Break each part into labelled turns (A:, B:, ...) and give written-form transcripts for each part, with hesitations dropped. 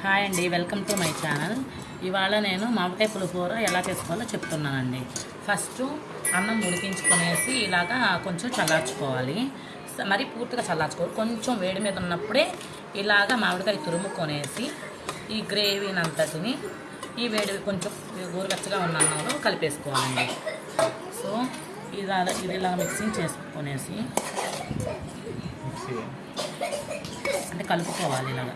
A: Hi అండి, welcome to my channel. ఇవాళ నేను మామిడికాయ పులిహోర ఎలా చేసుకోవాలో చెప్తున్నానండి. ఫస్ట్ అన్నం ఉడికించుకునేసి ఇలాగా కొంచెం చల్లార్చుకోవాలి. మరి పూర్తిగా చల్లార్చుకోవాలి. కొంచెం వేడి మీద ఉన్నప్పుడే ఇలాగా మామిడికాయ తురుముకొనేసి ఈ గ్రేవీని అంతటిని ఈ వేడి కొంచెం గోరువెచ్చగా ఉన్న అన్నంలో కలిపేసుకోవాలండి. సో ఇది ఇలా మిక్సింగ్ చేసుకునేసి అంటే కలుపుకోవాలి ఇలాగా.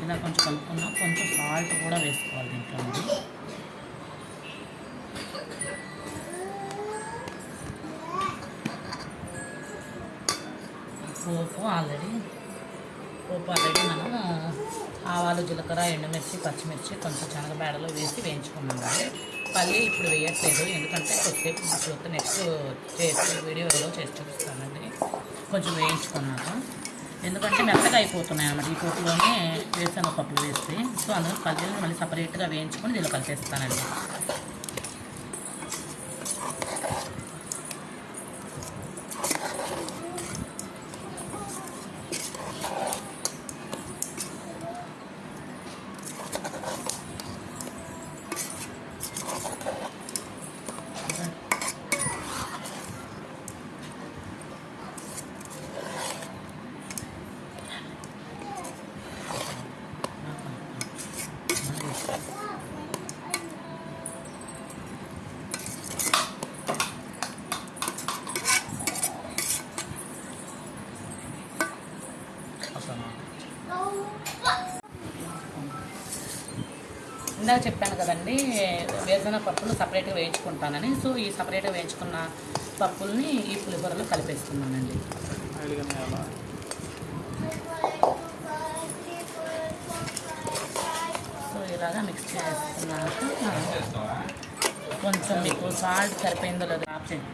A: ఇలా కొంచెం కలుపుకున్నాం. కొంచెం సాల్ట్ కూడా వేసుకోవాలి దీంట్లో. పోపు ఆల్రెడీ మనం ఆవాలు, జీలకర్ర, ఎండుమిర్చి, పచ్చిమిర్చి, కొంచెం శనగబేడలు వేసి వేయించుకున్నాం. పల్లి ఇప్పుడు వేయట్లేదు, ఎందుకంటే కొద్దిసేపు చూస్తే నెక్స్ట్ వీడియోలో చేసి చూపిస్తానండి. కొంచెం వేయించుకున్నాక ఎందుకంటే మెత్తగా అయిపోతున్నాయి అన్నమాట ఈ పోపులోనే వేరుశనగ పప్పులు వేస్తే. సో అందులో పల్లీలు మళ్ళీ సపరేట్గా వేయించుకొని దీనిలో కలిపేస్తానండి. ఇందాక చెప్పాను కదండి, వేరుశనగ పప్పులు సపరేట్గా వేయించుకుంటానని. సో ఈ సపరేట్గా వేయించుకున్న పప్పుల్ని ఈ పులిహోరలో కలిపేస్తున్నానండి. సో ఇలాగా మిక్స్ చేసుకున్నాక కొంచెం మీకు సాల్ట్ సరిపోయిందో లేదో ఆప్షన్.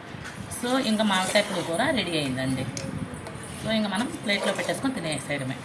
A: సో ఇంకా మామిడికాయ పులిహోర రెడీ అయిందండి. సో ఇంకా మనం ప్లేట్లో పెట్టేసుకొని తినేసేయడమే.